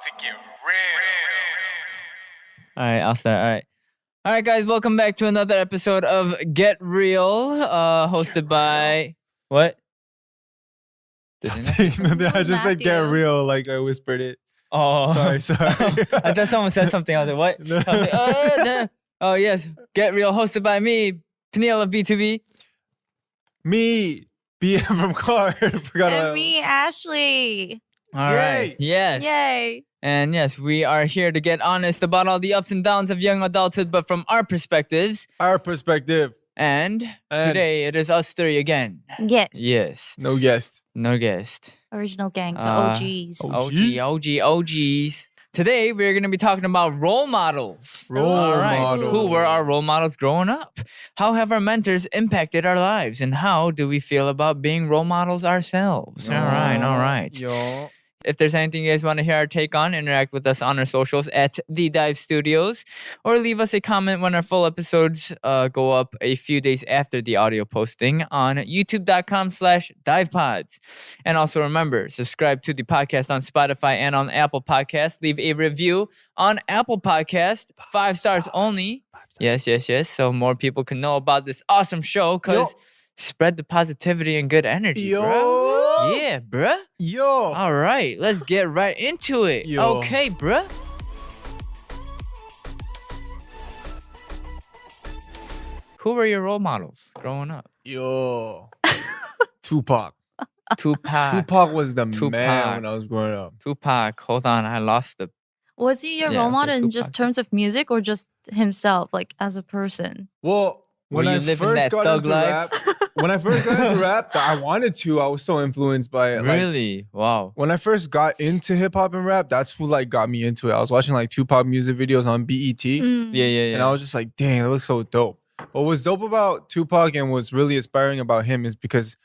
to get real. All right, I'll start. All right, guys, welcome back to another episode of Get Real, hosted by what? Nothing. I just said get real, like I whispered it. Oh, Sorry. I thought someone said something. I was like, what? I was like, oh, yes, Get Real, hosted by me, Peniel of BTOB. Me, BM from Card. And me, Ashley. All right, yes. Yay. And yes, we are here to get honest about all the ups and downs of young adulthood, but from our perspectives. Our perspective. And today it is us three again. Yes. Yes. No guest. No guest. Original gang, the OGs. OGs. Today we're going to be talking about role models. Role models. Who were our role models growing up? How have our mentors impacted our lives? And how do we feel about being role models ourselves? All right. Yo. If there's anything you guys want to hear our take on, interact with us on our socials at The Dive Studios, or leave us a comment when our full episodes go up a few days after the audio posting on youtube.com/divepods. And also remember, subscribe to the podcast on Spotify and on Apple Podcasts. Leave a review on Apple Podcast, 5 stars only. Yes. So more people can know about this awesome show, because spread the positivity and good energy, bro. Yeah, bruh. Yo. All right, let's get right into it. Yo. Okay, bruh. Who were your role models growing up? Yo. Tupac. Tupac. Tupac was the Tupac. man when I was growing up. Tupac. Hold on, I lost the... Was he your Yeah, role okay, model in Tupac. just terms of music or just himself, like as a person? Well, when Were you I living first that got thug into life? rap, I wanted to. I was so influenced by it. Like, Really? Wow. when I first got into hip hop and rap, that's who like got me into it. I was watching like Tupac music videos on BET, Mm. Yeah. and I was just like, "Dang, it looks so dope." What was dope about Tupac and was really inspiring about him is because,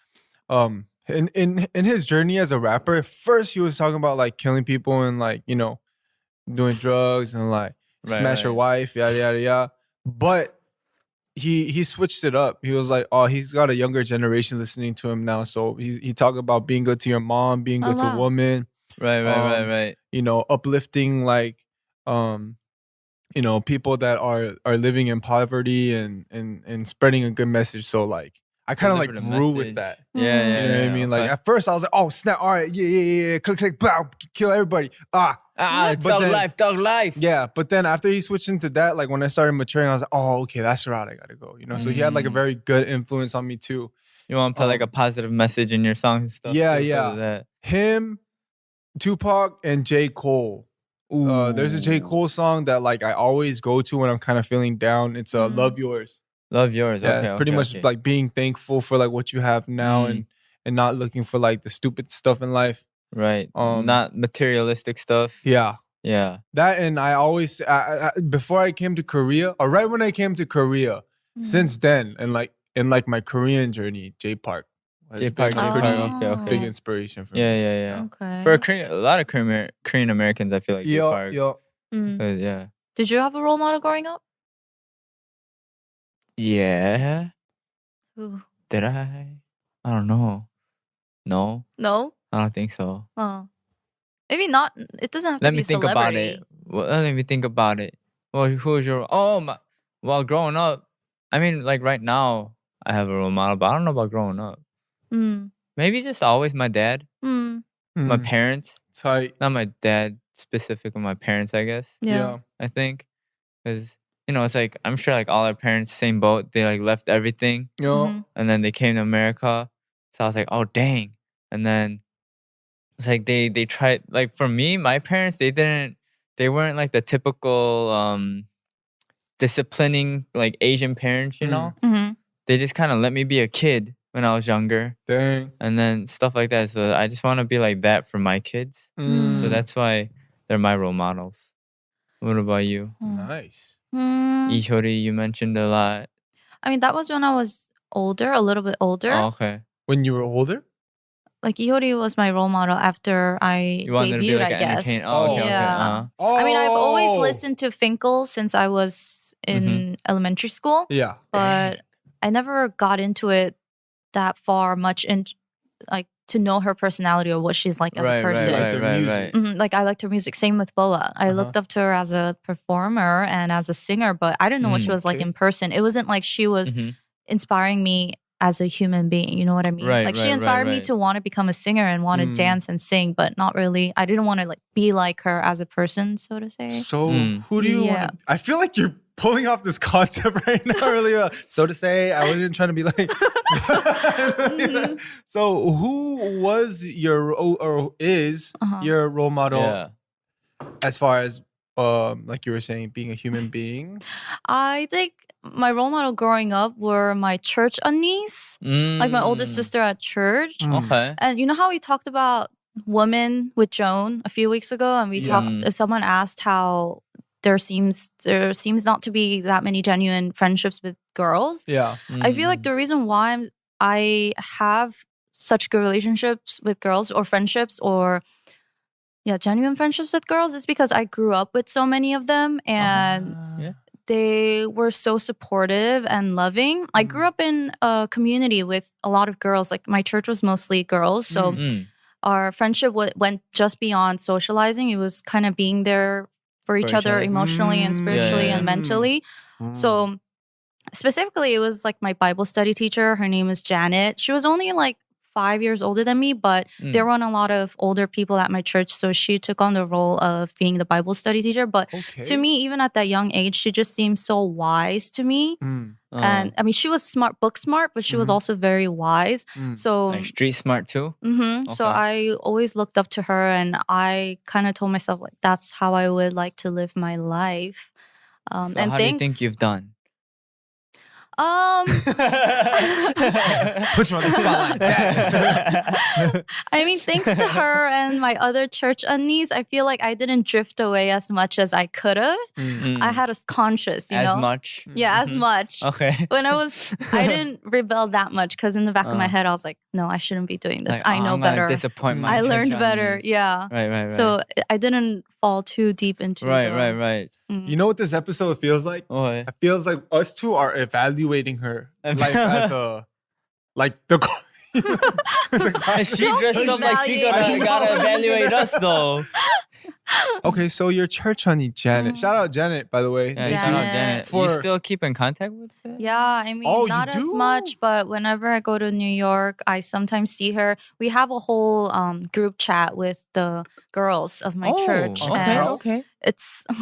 in his journey as a rapper, first he was talking about like killing people and like doing drugs and like smash your wife, yada yada. But he switched it up. He was like, oh, he's got a younger generation listening to him now. So he talked about being good to your mom, being good to wow. women, Right. uplifting like people that are living in poverty and spreading a good message. So like I kind of like Delivered a grew message. with that. Yeah. You know what I mean? Like okay. at first I was like, oh snap, all right, yeah, click, blah, kill everybody. But thug then- life. Yeah, but then after he switched into that, like when I started maturing, I was like, oh, okay, that's the route I gotta go. So he had like a very good influence on me too. You want to put like a positive message in your songs and stuff? Yeah, too, because yeah. of that. Him, Tupac, and J. Cole. There's a J. Cole song that like I always go to when I'm kind of feeling down. It's Love Yours. Love yours. Yeah, Okay. pretty much like being thankful for like what you have now and not looking for like the stupid stuff in life. Right. Not materialistic stuff. Yeah. Yeah. That, and I always before I came to Korea, or right when I came to Korea, since then, and like in like my Korean journey, J Park. has J been Park, a pretty okay. big inspiration for me. Yeah. Okay. For a lot of Korean Americans, I feel like J Park. Yo. Mm. Yeah. Did you have a role model growing up? Yeah. Ooh. Did I? I don't know. No, No? I don't think so. Oh. Maybe not. It doesn't have to Let be me a think celebrity. about it. Well, let me think about it. Well, who's your... Well, growing up, I mean, like right now, I have a role model, but I don't know about growing up. Mm. Maybe just always my dad, Mm. my parents. Tight. Not my dad specifically, my parents, I guess. Yeah. I think. Because, it's like, I'm sure like all our parents, same boat. They like left everything Yo. Mhm. and then they came to America. So I was like, oh, dang. And then it's like they tried, like for me, my parents, they weren't like the typical disciplining like Asian parents, you know? Mhm. They just kind of let me be a kid when I was younger Dang. and then stuff like that. So I just want to be like that for my kids. So that's why they're my role models. What about you? Nice. Mm. Ishori, you mentioned a lot. I mean, that was when I was older, a little bit older. Oh, okay. When you were older? Like Ihori was my role model after I You wanted to be debuted, like I an guess. entertainer. Oh, okay, okay. Yeah. Oh. I mean, I've always listened to Finkel since I was in elementary school, Yeah. but I never got into it that far much in like to know her personality or what she's like as a Right, person. Like their right, music. right. Like I liked her music. Same with Boa. I looked up to her as a performer and as a singer, but I didn't know what she was like Okay. in person. It wasn't like she was Mhm. inspiring me as a human being. You know what I mean? Right, Like she right, inspired me right. to want to become a singer and want to dance and sing, but not really. I didn't want to like be like her as a person, so to say. So Mm. who do you Yeah. want to? I feel like you're pulling off this concept right now. Really, so to say, I wasn't trying to be like. So who was your or is your role model Yeah. as far as like you were saying, being a human being? I think my role model growing up were my church aunties, like my older Mm. sister at church. Okay. And you know how we talked about women with Joan a few weeks ago, and we talked. Someone asked how there seems not to be that many genuine friendships with girls. Yeah. I feel like the reason why I have such good relationships with girls or friendships or genuine friendships with girls is because I grew up with so many of them and Yeah. they were so supportive and loving. I grew up in a community with a lot of girls. Like my church was mostly girls, so our friendship went just beyond socializing. It was kind of being there for each other emotionally and spiritually and mentally. So specifically, it was like my Bible study teacher. Her name is Janet. She was only like 5 years older than me, but there weren't a lot of older people at my church. So she took on the role of being the Bible study teacher. But to me, even at that young age, she just seemed so wise to me. And I mean, she was book smart, but she was also very wise. So Like street smart too. So I always looked up to her, and I kind of told myself like that's how I would like to live my life. So and how do you think you've done? Put you on the spot like that. I mean, thanks to her and my other church aunties, I feel like I didn't drift away as much as I could have. I had a conscience, you as know? much. Yeah, as much. Okay. I didn't rebel that much because in the back of my head, I was like, no, I shouldn't be doing this. Like, I know I'm gonna better. disappoint my I church learned better. aunties. Yeah. Right. So I didn't fall too deep into Right. You know what this episode feels like? What? It feels like us two are evaluating her life as a the. She dressed up like she Evaluate. gotta evaluate us though. Okay, so your church honey Janet. Shout out Janet, by the way. Yeah, Thank shout out you. Janet. You For- still keep in contact with her? Yeah, I mean, Oh, you not as do? much, but whenever I go to New York, I sometimes see her. We have a whole group chat with the girls of my church. And Okay.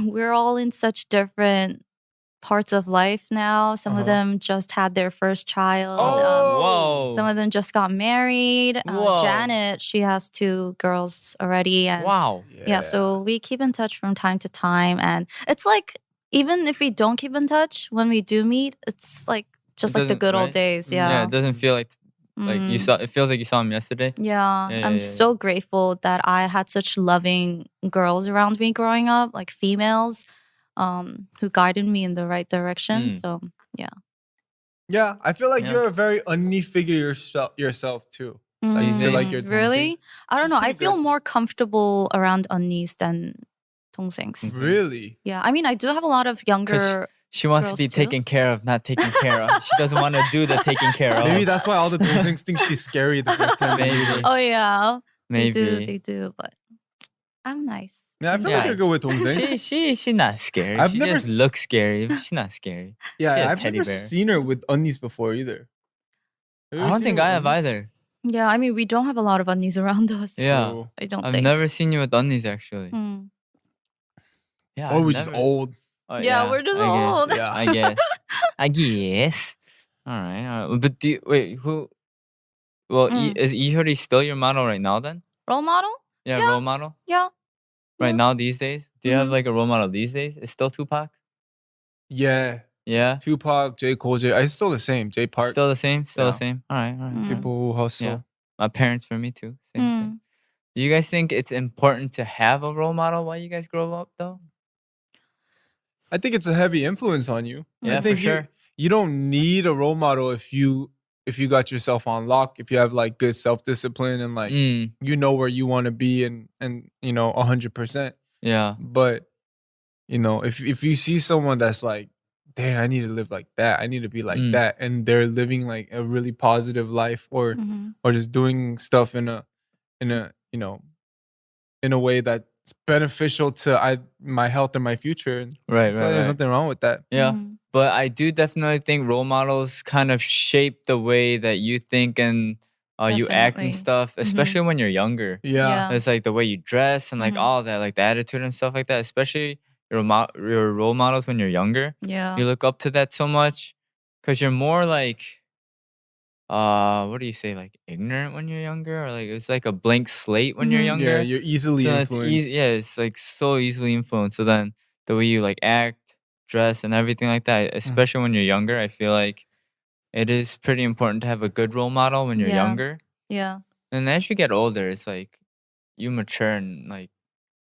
we're all in such different parts of life now. Some of them just had their first child. Whoa. Some of them just got married. Whoa. Janet, she has 2 girls already. And Wow. yeah, so we keep in touch from time to time. And it's like, even if we don't keep in touch, when we do meet, it's like just It like the doesn't- good old right? days. Yeah, Yeah. it doesn't feel like you saw. It feels like you saw him yesterday. Yeah, Yeah, I'm yeah, so grateful that I had such loving girls around me growing up, like females, who guided me in the right direction. So yeah. Yeah, I feel like Yeah. you're a very uni figure yourself too. Like, Mm. to like your Really? I don't know. I pretty feel good. more comfortable around 언니's than 동생's. Really? Yeah, I mean, I do have a lot of younger. She wants to Girls be too? taken care of, not taken care of. She doesn't want to do the taking care of. Maybe that's why all the things think she's scary the first time. Maybe. Oh yeah, Maybe. they do, but I'm nice. Yeah, I feel Yeah. like you're good with 동생. She's not scary. I've She never just looks scary. She's not scary. She a Yeah, I've teddy never bear. seen her with undies before either. Have you I ever don't seen think her I with have undies? either. Yeah, I mean, we don't have a lot of 언니's around us. Yeah. Oh. I don't I've think. never seen you with undies actually. Hmm. Yeah. Or I've we're just never- old. Oh, Yeah, we're just I guess. old. Yeah. I guess. All right. But wait, who? Well, is Ihori still your model right now then? Role model? Yeah, Yeah. role model. Yeah. Right Yeah. now, these days, do you have Mhm. like a role model these days? It's still Tupac. Yeah. Yeah. Tupac, J. Cole, it's still the same. J. Park. Still the same. Still Yeah. the same. All right. Mm. People who hustle. Yeah. My parents for me too. Same Mm. thing. Do you guys think it's important to have a role model while you guys grow up though? I think it's a heavy influence on you. Yeah, I think for sure. You don't need a role model if you got yourself on lock, if you have like good self-discipline and like Mm, you know where you want to be and 100%. yeah. But if you see someone that's like damn, I need to live like that. I need to be like Mm. that. And they're living like a really positive life, or just doing stuff in a you know, in a way that's beneficial to my health and my future. And Right, I feel like there's nothing wrong with that. Yeah. But I do definitely think role models kind of shape the way that you think and you act and Definitely. stuff, especially when you're younger. Yeah. It's like the way you dress and like all that, like the attitude and stuff like that, especially your role models when you're younger. Yeah. You look up to that so much because you're more like, what do you say, like ignorant when you're younger, or like it's like a blank slate when you're younger. Yeah, you're easily So influenced. it's like so easily influenced. So then the way you like act, dress, and everything like that, especially when you're younger, I feel like it is pretty important to have a good role model when you're Yeah. younger. Yeah. And as you get older, it's like you mature and like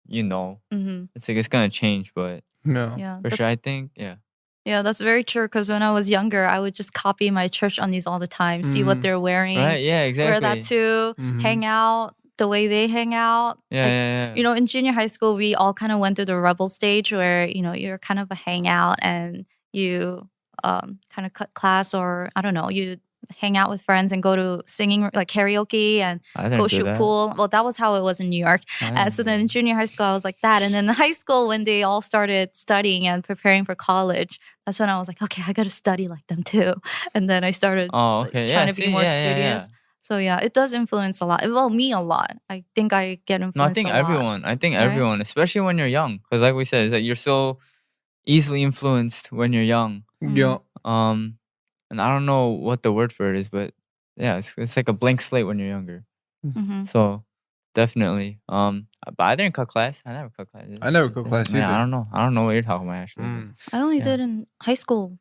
it's like it's gonna change, but No. Yeah. for sure, I think Yeah, that's very true. Because when I was younger, I would just copy my church undies all the time, see what they're wearing, right, yeah, exactly. wear that too, hang out the way they hang out. Yeah, Like, yeah. You know, in junior high school, we all kind of went through the rebel stage where, you know, you're kind of a hangout and you kind of cut class, or I don't know, you hang out with friends and go to singing, like karaoke, and I didn't go do shoot that. pool. Well, that was how it was in New York. I didn't So do then in junior high school, I was like that. And then in high school, when they all started studying and preparing for college, that's when I was like, okay, I got to study like them too. And then I started Oh, like, okay. trying Yeah, to be see, more yeah, yeah, yeah. studious. So yeah, it does influence a lot. Well, me a lot. I think I get influenced. No, I think a lot. everyone. I think right? everyone, especially when you're young, because like we said, is that you're so easily influenced when you're young. Yeah. And I don't know what the word for it is, but yeah, it's like a blank slate when you're younger. So definitely. But I didn't cut class. I never cut class. I never cut class Yeah, either. I don't know. I don't know what you're talking about, actually. I only Yeah. did in high school,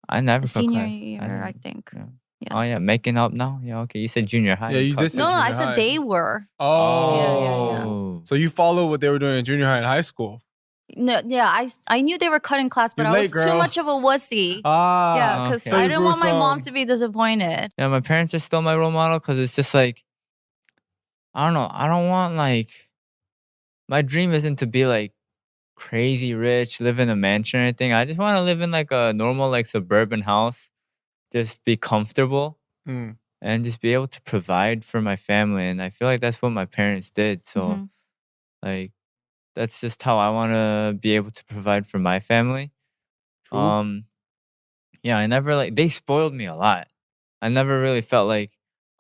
I never cut senior class. year, I think. Yeah. Yeah. Oh yeah, making up now. Yeah, okay. You said junior high. Yeah, you cut did say No, class. I junior said high. they were. Oh. So you follow what they were doing in junior high and high school. No, yeah, I knew they were cutting class, but You're I late, was too girl. much of a wussy. Ah. Yeah, because okay. I you didn't grew want my mom some- to be disappointed. Yeah, my parents are still my role model because it's just like, I don't know. I don't want like, my dream isn't to be like crazy rich, live in a mansion or anything. I just want to live in like a normal like suburban house, just be comfortable and just be able to provide for my family. And I feel like that's what my parents did. So like, that's just how I want to be able to provide for my family. True. Yeah, I never like, they spoiled me a lot. I never really felt like,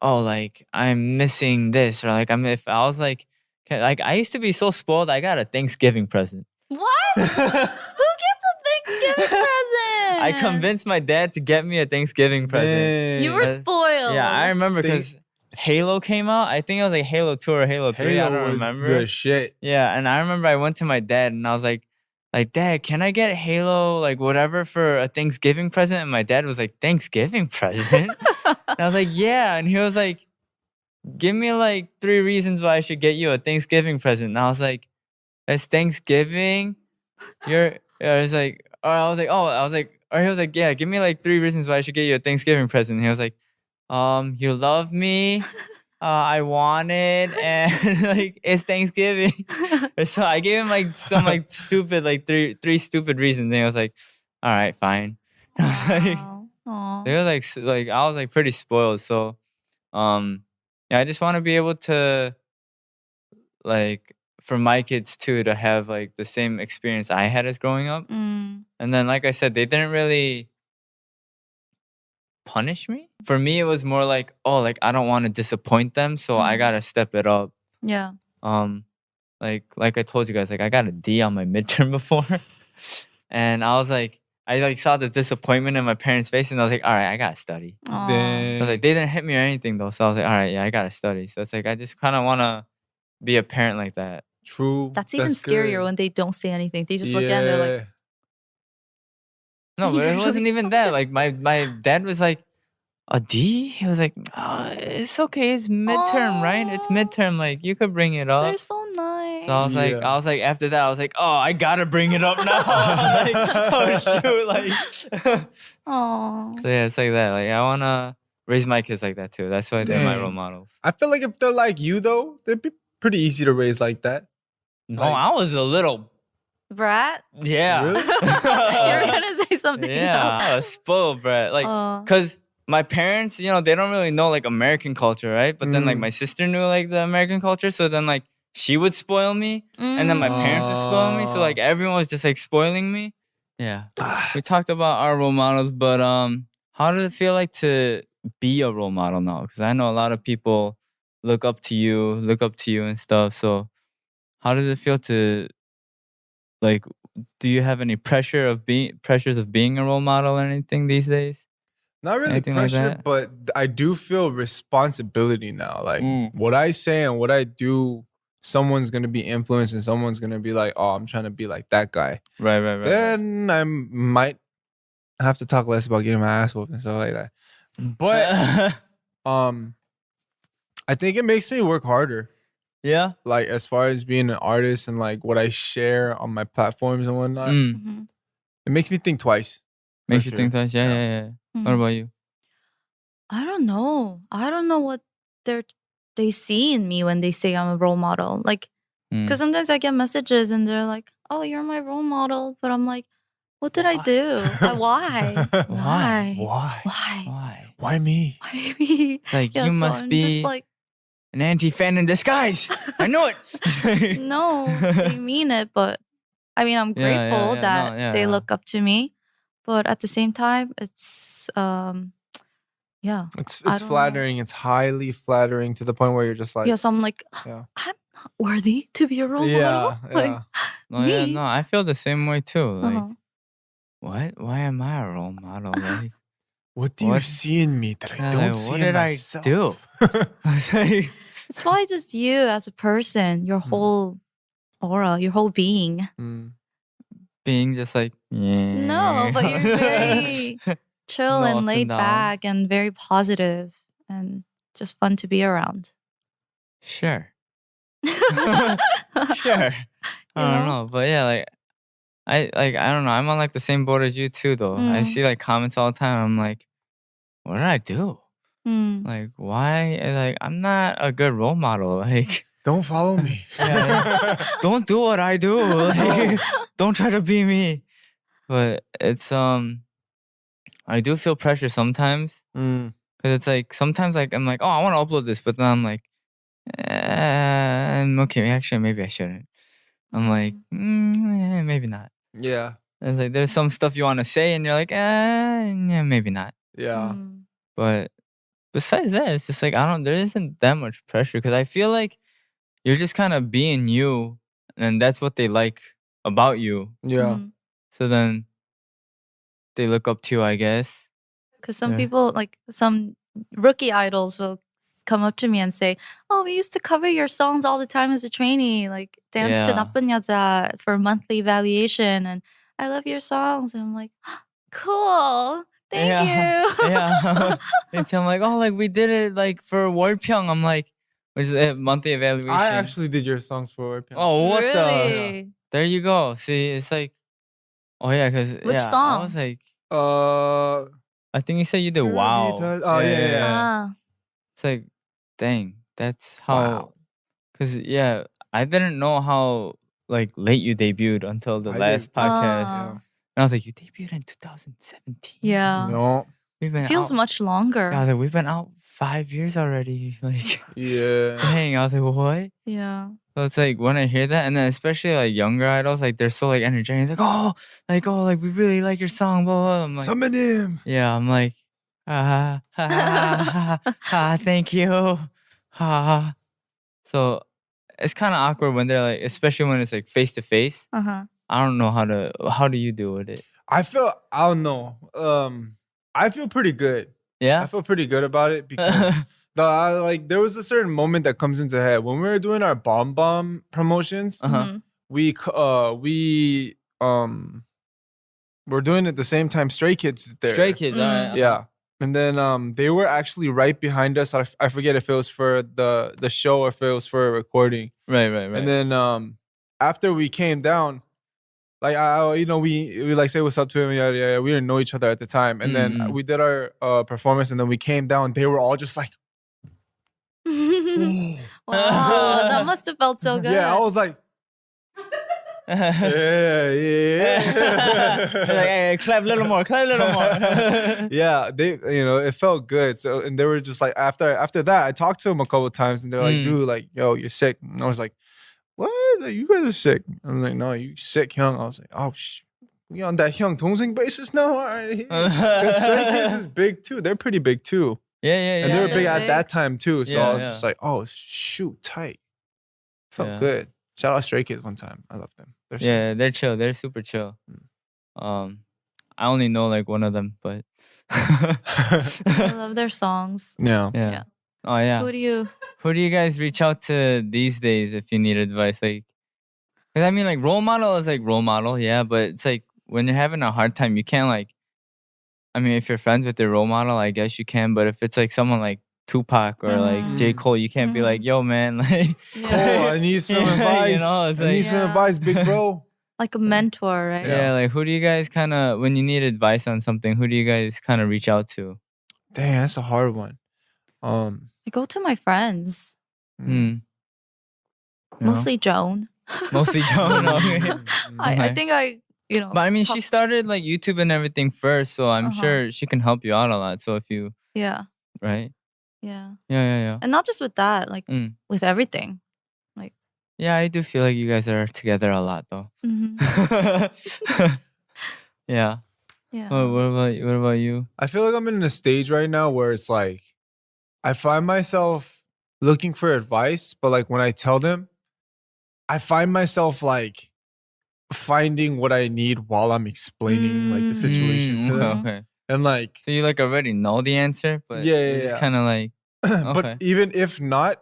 oh, like I'm missing this, or like if I was like I used to be so spoiled. I got a Thanksgiving present. What? Who gets a Thanksgiving present? I convinced my dad to get me a Thanksgiving present. You were spoiled. Yeah, I remember because Halo came out. I think it was like Halo 2 or Halo 3. I Halo don't was remember. the shit. Yeah, and I remember I went to my dad and I was like, Dad, can I get Halo, like whatever, for a Thanksgiving present? And my dad was like, Thanksgiving present? And I was like, yeah. And he was like, give me like 3 reasons why I should get you a Thanksgiving present. And I was like, it's Thanksgiving? I was like, or he was like, yeah, give me like 3 reasons why I should get you a Thanksgiving present. And he was like, you love me, I want it, and like it's Thanksgiving. So I gave him like some like stupid, like three stupid reasons. And he was like, all right, fine. I was like, Aw. they was like I was like pretty spoiled. So yeah, I just want to be able to, like, for my kids too, to have like the same experience I had as growing up. And then like I said, they didn't really punish me. For me, it was more like, oh, like I don't want to disappoint them, so I gotta step it up. Yeah. Like I told you guys, like I got a D on my midterm before. And I was like, I like saw the disappointment in my parents' face, and I was like, all right, I gotta study. Aw. I was like, they didn't hit me or anything though, so I was like, all right, yeah, I gotta study. So it's like I just kind of want to be a parent like that. True. That's even scarier good. when they don't say anything. They just look at it and they're like, No, but it Usually- wasn't even that. Like my dad was like, a D? He was like, it's okay, it's midterm, right? It's Aw. midterm. Like you could bring it up. they're so nice. So Yeah. I was like, after that, I was like, oh, I gotta bring it up now. Like, oh shoot, like. Aww. So yeah, it's like that. Like I wanna raise my kids like that too. That's why they're my Dang. role models. I feel like if they're like you though, they'd be pretty easy to raise like that. No, Like- I was a little. Brat? Yeah. Really? You're gonna say something Yeah, else. a spoiled brat. Like, cause my parents, you know, they don't really know like American culture, right? But then like my sister knew like the American culture, so then like she would spoil me, and then my parents would spoil me. So like everyone was just like spoiling me. Yeah, we talked about our role models, but how does it feel like to be a role model now? Because I know a lot of people look up to you and stuff. So how does it feel to like? Do you have any pressures of being a role model or anything these days? Not really Anything like pressure, that? but I do feel responsibility now. Like what I say and what I do, someone's gonna be influenced and someone's gonna be like, "Oh, I'm trying to be like that guy." Right. Then I might have to talk less about getting my ass whooped and stuff like that. But I think it makes me work harder. Yeah. Like as far as being an artist and like what I share on my platforms and whatnot, it makes me think twice. Makes for you think sure. twice. Yeah. What about you? I don't know. I don't know what they see in me when they say I'm a role model. Like, because sometimes I get messages and they're like, "Oh, you're my role model," but I'm like, "What did I do? Why? Why? Why me? Why me?" It's like Yeah, you so must I'm be just like, an anti-fan in disguise. I knew it. no, they mean it, but I mean, I'm grateful yeah, that no, yeah, they yeah. look up to me, but at the same time, it's yeah. It's I don't know. flattering. It's highly flattering to the point where you're just like, Yeah, so I'm like, yeah. I'm not worthy to be a role model. Like, No, yeah, me? no, I feel the same way too. Like, Uh-huh. what? Why am I a role model? Like, What do you see in me that I yeah, don't like, see what in did myself? I do? I was like, It's probably just you as a person, your whole aura, your whole being. being just like, No, but you're very chill No and ups laid and downs. back and very positive and just fun to be around. Sure. Sure. I don't know, but yeah, like I don't know. I'm on like the same boat as you too, though. I see like comments all the time. I'm like, what did I do? Like, why? Like, I'm not a good role model. Like, Don't follow me. don't do what I do. Like, don't try to be me. But it's I do feel pressure sometimes because it's like sometimes like I'm like, oh, I want to upload this, but then I'm like, okay, actually maybe I shouldn't. I'm like, maybe not. Yeah. And it's like there's some stuff you want to say, and you're like, yeah, maybe not. Yeah. But besides that, it's just like there isn't that much pressure because I feel like you're just kind of being you, and that's what they like about you. Yeah. So then they look up to you, I guess. Because some people, like some rookie idols, will come up to me and say, "Oh, we used to cover your songs all the time as a trainee, like Dance to Yeah. 나쁜 여자 for monthly evaluation, and I love your songs." And I'm like, "Cool, thank you." Yeah. I'm like, oh, like we did it like for 월평. I'm like, which is a monthly evaluation. I actually did your songs for Work. Oh, what the? Really? There you go. See, it's like, oh yeah, because Which I song? was like, Uh, I think you said you did wow. Oh, yeah. It's like, dang, that's how. Wow. Because I didn't know how like late you debuted until the last podcast. And I was like, you debuted in 2017. Yeah. No. We've been Feels out, much longer. I was like, we've been out 5 years already. Like, Yeah. dang. I was like, what? Yeah. So it's like when I hear that, and then especially like younger idols, like they're so like energetic. It's like, like we really like your song, blah blah. I'm like, Summon him. yeah, I'm like, thank you, So it's kind of awkward when they're like, especially when it's like face to face. I don't know how do you deal with it? I don't know. I feel pretty good. Yeah, I feel pretty good about it because there was a certain moment that comes into head when we were doing our bomb promotions. We were doing it at the same time Stray Kids did there. Stray Kids, alright. Yeah. And then they were actually right behind us. I forget if it was for the show or if it was for a recording. Right. And then after we came down, like we like say what's up to him. Yeah. We didn't know each other at the time. And then we did our performance, and then we came down. They were all just like, Wow, that must have felt so good. yeah. I was like, They're like, hey, clap a little more, clap a little more. Yeah, it felt good. So, and they were just like, after that, I talked to them a couple of times, and they're like, dude, like, yo, you're sick. And I was like, what? You guys are sick. I'm like, no, you sick, Hyung. I was like, oh, we on that Hyung Dongseong basis now? All right. Because Stray Kids is big too. They're pretty big too. Yeah. And they were big at that time too. So Yeah, I was just like, oh, shoot, tight. Felt good. Shout out Stray Kids one time. I love them. They're chill. They're super chill. I only know like one of them, but I love their songs. Yeah. Oh yeah. Who do you guys reach out to these days if you need advice? Like, cause I mean, like role model is like role model, yeah. But it's like when you're having a hard time, you can't like. I mean, if you're friends with your role model, I guess you can. But if it's like someone like Tupac or like J. Cole, you can't be like, yo, man, like, Cole, I need some advice. You know, it's I need some advice, big bro. like a mentor, right? Yeah, like who do you guys kind of, when you need advice on something, who do you guys kind of reach out to? Dang, that's a hard one. I go to my friends. Mostly Joan. Mostly Joan. Okay. I think But I mean, she started like YouTube and everything first, so I'm sure she can help you out a lot. So if you, right? Yeah. Yeah. And not just with that, like with everything. Like, yeah, I do feel like you guys are together a lot, though. Yeah. What about you? I feel like I'm in a stage right now where it's like I find myself looking for advice, but like when I tell them, I find myself like finding what I need while I'm explaining like the situation to them. Okay. And like, so you like already know the answer, but it's kind of like, but even if not,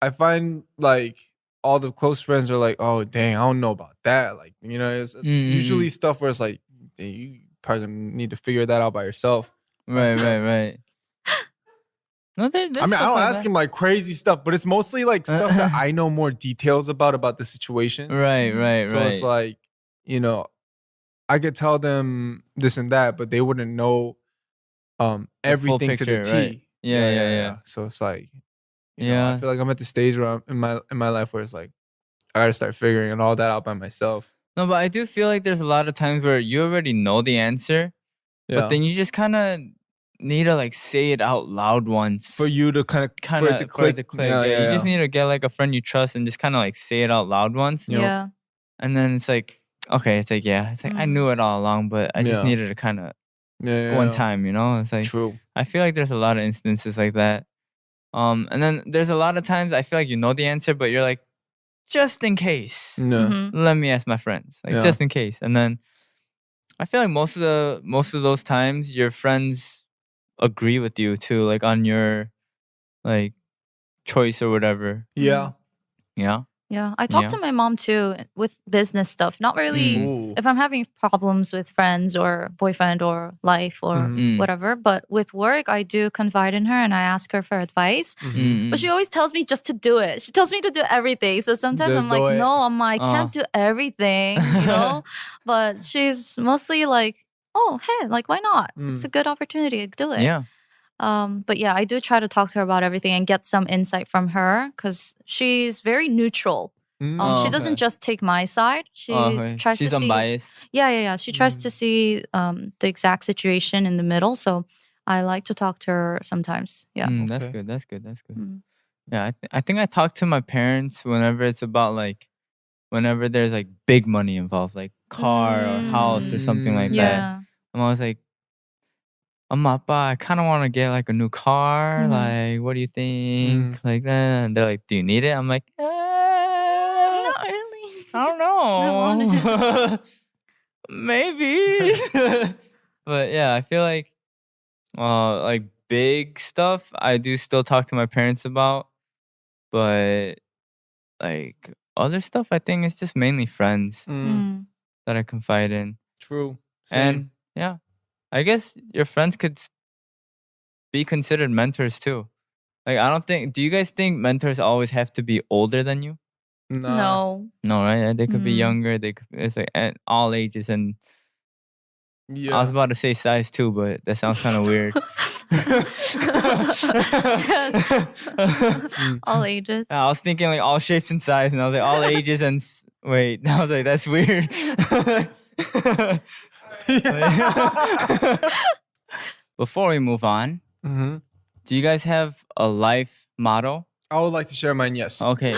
I find like all the close friends are like, oh dang, I don't know about that. Like, it's usually stuff where it's like, you probably gonna need to figure that out by yourself. Right. No, I mean, I don't ask him like crazy stuff, but it's mostly like stuff that I know more details about the situation. Right. So it's like, I could tell them this and that, but they wouldn't know everything picture, to the T. Right. Yeah. So it's like, I feel like I'm at the stage where in my life where it's like I gotta start figuring all that out by myself. No, but I do feel like there's a lot of times where you already know the answer, but then you just kind of need to like say it out loud once for you to kind of click. Yeah, you just need to get like a friend you trust and just kind of like say it out loud once. Yeah. And then it's like, okay, it's like I knew it all along, but I just needed to kind of one time, It's like true. I feel like there's a lot of instances like that. And then there's a lot of times I feel like you know the answer, but you're like, just in case, let me ask my friends, like just in case. And then I feel like most of those times your friends agree with you too, like on your like choice or whatever. Yeah. Yeah, I talk to my mom too with business stuff. Not really if I'm having problems with friends or boyfriend or life or whatever. But with work, I do confide in her and I ask her for advice. But she always tells me just to do it. She tells me to do everything. So sometimes Just I'm like, do it. no, I can't do everything, But she's mostly like, oh, hey, like, why not? It's a good opportunity to do it. Yeah. But yeah, I do try to talk to her about everything and get some insight from her because she's very neutral. She doesn't just take my side. She tries She's to see. unbiased. Yeah. She tries to see the exact situation in the middle. So I like to talk to her sometimes. Yeah. That's good. Yeah, I think I talk to my parents whenever it's about like, whenever there's like big money involved, like car or house or something like that. Yeah. I'm always like, Appa, I kind of want to get like a new car. Like, what do you think? Like that. And they're like, do you need it? I'm like, Not really. I don't know. Maybe. But yeah, I feel like big stuff I do still talk to my parents about. But like other stuff, I think it's just mainly friends that I confide in. True. And yeah, I guess your friends could be considered mentors too. Like, I don't think, do you guys think mentors always have to be older than you? No. No, right? They could be younger. They could, it's like at all ages. And I was about to say size too, but that sounds kind of weird. All ages. I was thinking like all shapes and sizes, and I was like all ages and Wait, I was like, that's weird. Before we move on, Mm-hmm. do you guys have a life motto? I would like to share mine. Yes. Okay.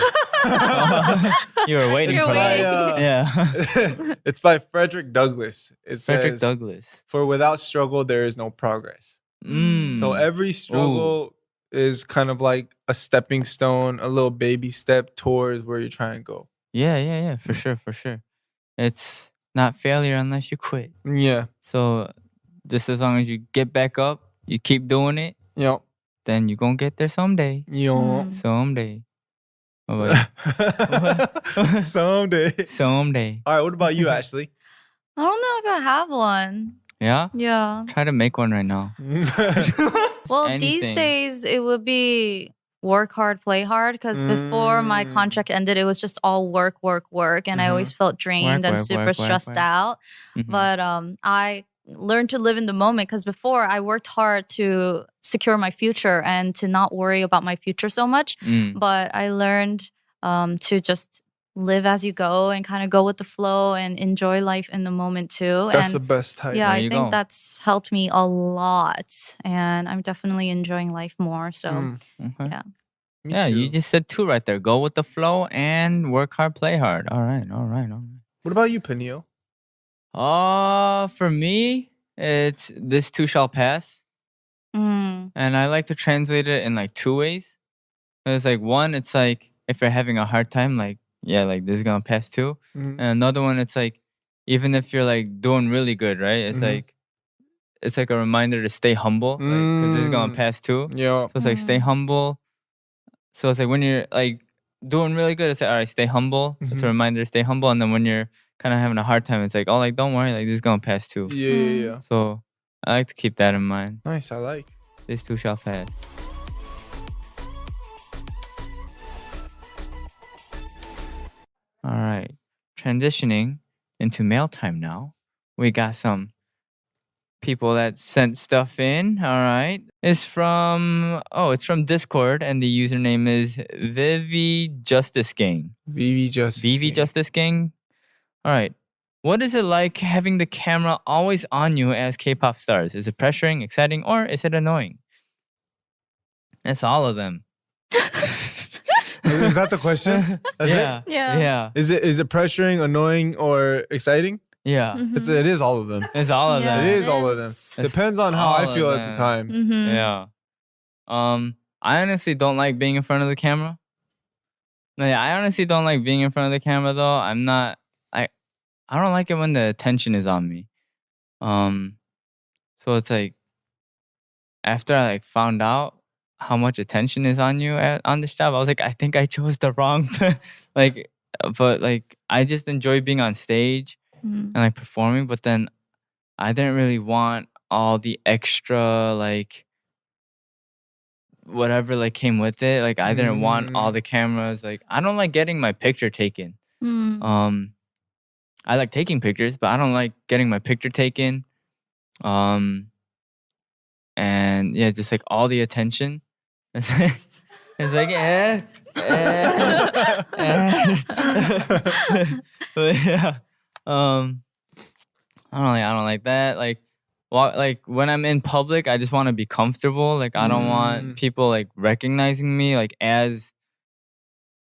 You were waiting You're for waiting. that. Yeah. It's by Frederick Douglass. It Frederick says, Douglass. "For without struggle, there is no progress." Mm. So every struggle is kind of like a stepping stone, a little baby step towards where you're trying to go. Yeah. For sure. It's not failure unless you quit. Yeah. So just as long as you get back up, you keep doing it, Yep. then you're going to get there someday. Yep. Someday. Oh, wait. Someday. Someday. All right. What about you, Ashley? I don't know if I have one. Yeah? Yeah. Try to make one right now. Well, Anything. these days it would be work hard, play hard. Because before my contract ended, it was just all work, and I always felt drained and super stressed out. Mhm. But I learned to live in the moment because before I worked hard to secure my future and to not worry about my future so much. But I learned to just live as you go and kind of go with the flow and enjoy life in the moment too. That's and the best type. yeah, There I you think go. that's helped me a lot, and I'm definitely enjoying life more. So Okay. yeah. Me Yeah, you too. just said two right there. Go with the flow and work hard, play hard. All right. What about you, Peniel? For me, it's this too shall pass. Mm. And I like to translate it in like two ways. It's like one, it's like if you're having a hard time, like, yeah, like this is gonna pass too. Mhm. And another one, it's like even if you're like doing really good, right? It's Mhm. like a reminder to stay humble, like because this is gonna pass too. Yeah. So it's like stay humble. So it's like when you're like doing really good, it's like all right, stay humble. It's a Mhm. reminder to stay humble. And then when you're kind of having a hard time, it's like oh, like don't worry, like this is gonna pass too. Yeah. So I like to keep that in mind. Nice. I like. This too shall pass. All right. Transitioning into mail time now. We got some people that sent stuff in. All right. It's from Discord and the username is Vivi Justice Gang. VV Justice. Vivi Gang. Justice Gang. All right. What is it like having the camera always on you as K-pop stars? Is it pressuring, exciting, or is it annoying? It's all of them. Is that the question? That's yeah. it? Yeah. Yeah. Is it pressuring, annoying, or exciting? Yeah. It is all of them. It's all of Yeah. them. It is all of them. It's- Depends on how all I of feel at them. the time. Mhm. Yeah. I honestly don't like being in front of the camera. No, yeah, I honestly don't like being in front of the camera though. I don't like it when the attention is on me. So it's like after I like found out how much attention is on you on this job, I was like, I think I chose the wrong but like I just enjoy being on stage Mhm. and like performing, but then I didn't really want all the extra like whatever like came with it. Like I didn't want all the cameras. Like I don't like getting my picture taken. Mm. I like taking pictures, but I don't like getting my picture taken. And yeah, just like all the attention. It's like But yeah. I don't like that. Like when I'm in public, I just want to be comfortable. Like I don't want people like recognizing me like as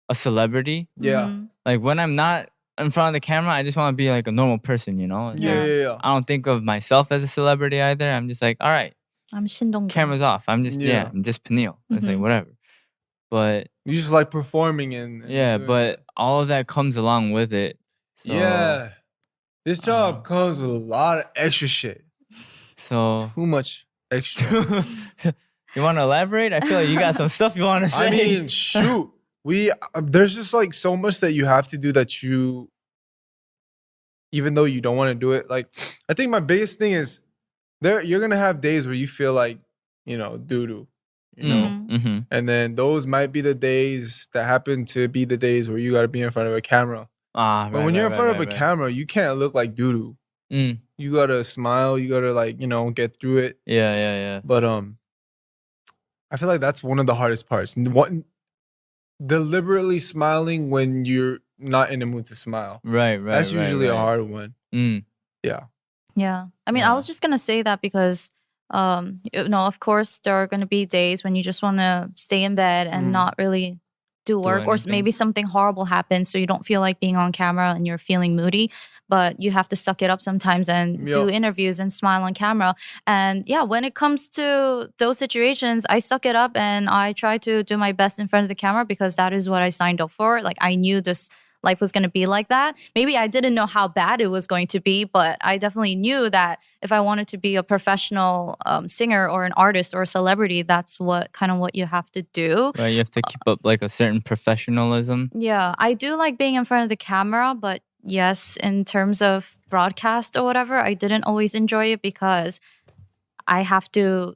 a celebrity. Yeah. Mhm. Like when I'm not in front of the camera, I just want to be like a normal person, you know? Yeah. I don't think of myself as a celebrity either. I'm just like, all right, I'm Shindong. camera's off. I'm just Yeah. I'm just Peniel. It's like Mhm. whatever. But You just like performing and yeah, doing but it. all of that comes along with it. So, Yeah. This job comes with a lot of extra shit. So Too much extra. you want to elaborate? I feel like you got some stuff you want to say. I mean, shoot. There's just like so much that you have to do that you, even though you don't want to do it. Like, I think my biggest thing is you're gonna have days where you feel like, doo-doo, Mm-hmm. and then those might be the days that happen to be the days where you gotta be in front of a camera. But when you're in front of a camera, you can't look like doo-doo. Mm. You gotta smile. You gotta like, get through it. Yeah. But I feel like that's one of the hardest parts. deliberately smiling when you're not in the mood to smile. Right. That's usually a right. hard one. Yeah. Yeah. I mean, Yeah. I was just going to say that because, of course, there are going to be days when you just want to stay in bed and not really do work, or anything. maybe something horrible happens, so you don't feel like being on camera and you're feeling moody, but you have to suck it up sometimes and do interviews and smile on camera. And yeah, when it comes to those situations, I suck it up and I try to do my best in front of the camera because that is what I signed up for. Like, I knew this life was going to be like that. Maybe I didn't know how bad it was going to be, but I definitely knew that if I wanted to be a professional singer or an artist or a celebrity, that's what you have to do. Right, you have to keep up like a certain professionalism. Yeah, I do like being in front of the camera, but yes, in terms of broadcast or whatever, I didn't always enjoy it because I have to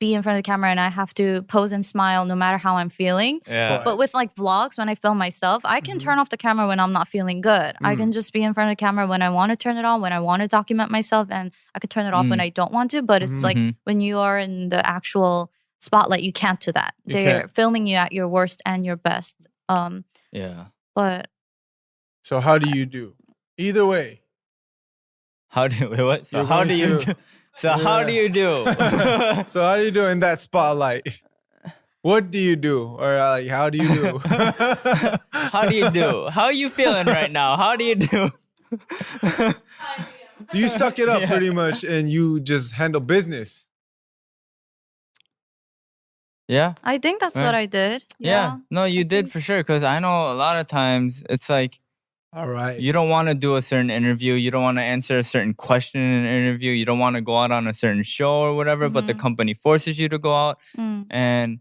be in front of the camera and I have to pose and smile no matter how I'm feeling. Yeah. But with like vlogs, when I film myself, I can turn off the camera when I'm not feeling good. I can just be in front of the camera when I want to turn it on, when I want to document myself, and I could turn it off when I don't want to. But it's like when you are in the actual spotlight, you can't do that. They're filming you at your worst and your best. Yeah. But So how do you do? Either way. How do wait, what? So You're how going do you to- do? So how do you do? So how do you do in that spotlight? What do you do? Or like, how do you do? How do you do? How are you feeling right now? How do you do? So you suck it up pretty much and you just handle business. Yeah. I think that's what I did. Yeah. No, you did for sure. Because I know a lot of times it's like, all right, you don't want to do a certain interview. You don't want to answer a certain question in an interview. You don't want to go out on a certain show or whatever, but the company forces you to go out. And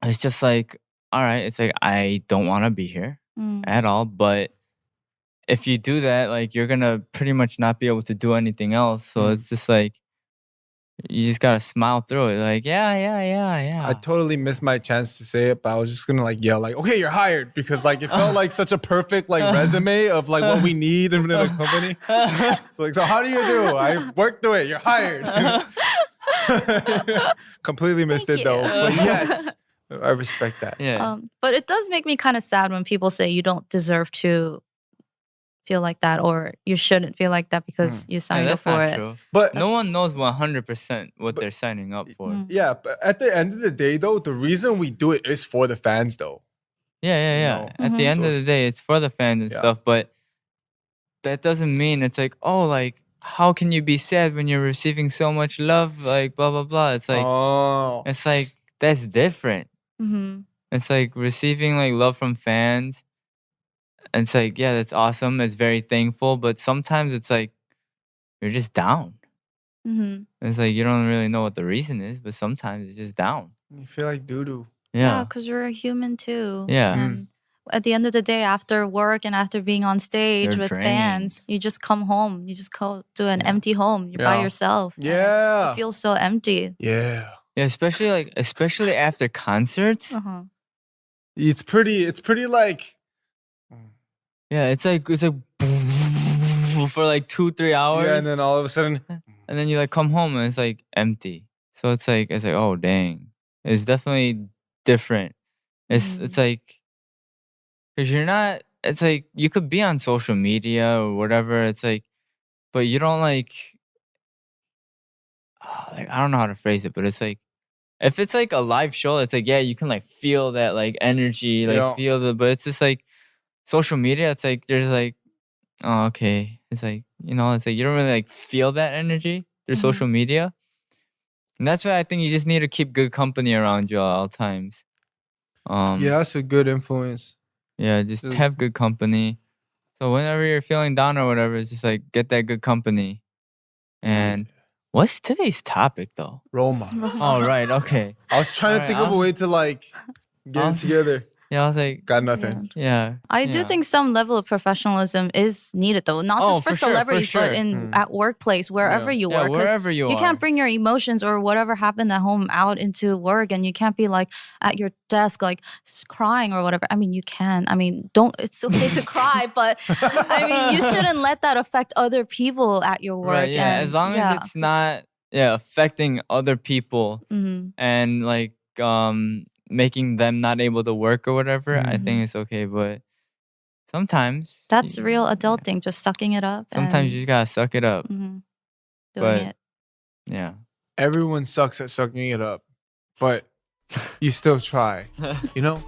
it's just like, all right, it's like, I don't want to be here at all. But if you do that, like, you're going to pretty much not be able to do anything else. So it's just like, you just got to smile through it. Like, yeah. I totally missed my chance to say it, but I was just gonna like yell like, okay, you're hired, because like it felt like such a perfect like resume of like what we need in a company. So how do you do? I worked through it. You're hired. Completely missed it though. But yes, I respect that. Yeah. But it does make me kind of sad when people say you don't deserve to feel like that, or you shouldn't feel like that because you signed up that's for not it. true. But No one knows 100% what they're signing up for. yeah, but at the end of the day though, the reason we do it is for the fans though. Yeah. No. At the end of the day, it's for the fans and stuff, but that doesn't mean it's like, oh, like, how can you be sad when you're receiving so much love? Like, blah, blah, blah. It's like, it's like, that's different. It's like receiving like love from fans. And it's like, yeah, that's awesome. It's very thankful. But sometimes it's like, you're just down. It's like, you don't really know what the reason is, but sometimes it's just down. You feel like doo-doo. Yeah, because we're a human too. Yeah. And at the end of the day, after work and after being on stage You're with drained. fans, you just come home. You just go to an empty home. You're by yourself. Yeah. You feel so empty. Yeah. Yeah, especially after concerts. It's pretty like Yeah, it's like for like 2-3 hours. yeah, and then all of a sudden And then you like come home and it's like empty. So it's like oh dang. It's definitely different. It's like, because you're not, it's like you could be on social media or whatever. It's like, but you don't like I don't know how to phrase it, but it's like, if it's like a live show, it's like, yeah, you can like feel that like energy, like feel but it's just like social media, it's like there's like, oh, okay. It's like, it's like you don't really like feel that energy through social media. And that's why I think you just need to keep good company around you at all times. yeah, that's a good influence. Yeah, just have good company. So whenever you're feeling down or whatever, it's just like get that good company. And what's today's topic though? Role model. Oh, right. Okay. I was trying to think of a way to like get it together. Yeah, I was like, got nothing. Yeah. I do think some level of professionalism is needed, though, not just for celebrities, but at workplace, wherever you work. 'Cause wherever you are. You can't bring your emotions or whatever happened at home out into work, and you can't be like at your desk like crying or whatever. I mean, you can. I mean, don't. It's okay to cry, but I mean, you shouldn't let that affect other people at your work. Right, yeah, and, as long as it's not affecting other people and like making them not able to work or whatever, I Mm-hmm. think it's okay. But sometimes That's real adulting, just sucking it up. Sometimes you just gotta suck it up. doing but- it. Yeah. Everyone sucks at sucking it up, but you still try. You know.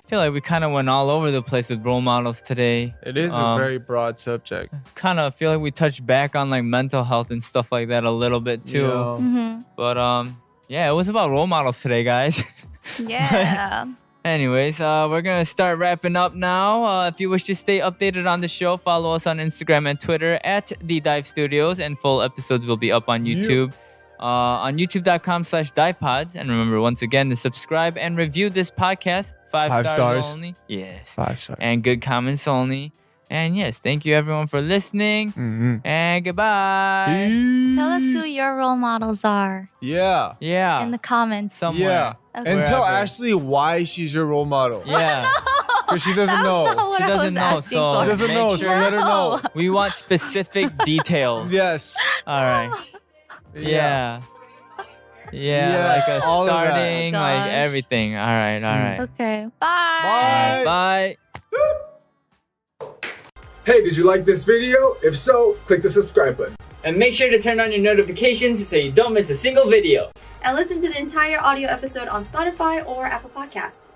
I feel like we kind of went all over the place with role models today. It is a very broad subject. Kind of feel like we touched back on like mental health and stuff like that a little bit too. Yeah. But yeah, it was about role models today, guys. Yeah. Anyways, we're gonna start wrapping up now. If you wish to stay updated on the show, follow us on Instagram and Twitter at The Dive Studios, and full episodes will be up on YouTube. On youtube.com/divepods. And remember, once again, to subscribe and review this podcast. 5 stars only. Yes. 5 stars. And good comments only. And yes, thank you everyone for listening. And goodbye. Peace. Tell us who your role models are Yeah. Yeah. in the comments. Somewhere. Yeah. Okay. And tell Wherever. Ashley why she's your role model. Yeah. Because she doesn't That was not know. what She I doesn't was know, asking so- for. She doesn't Make know, sure- so let her know. We want specific details. Yes. All right. Yeah. Yeah. Yes, Like a all of that. starting, Oh like gosh. everything. All right. All right. Okay. Bye. Bye. Bye. Hey, did you like this video? If so, click the subscribe button. And make sure to turn on your notifications so you don't miss a single video. And listen to the entire audio episode on Spotify or Apple Podcasts.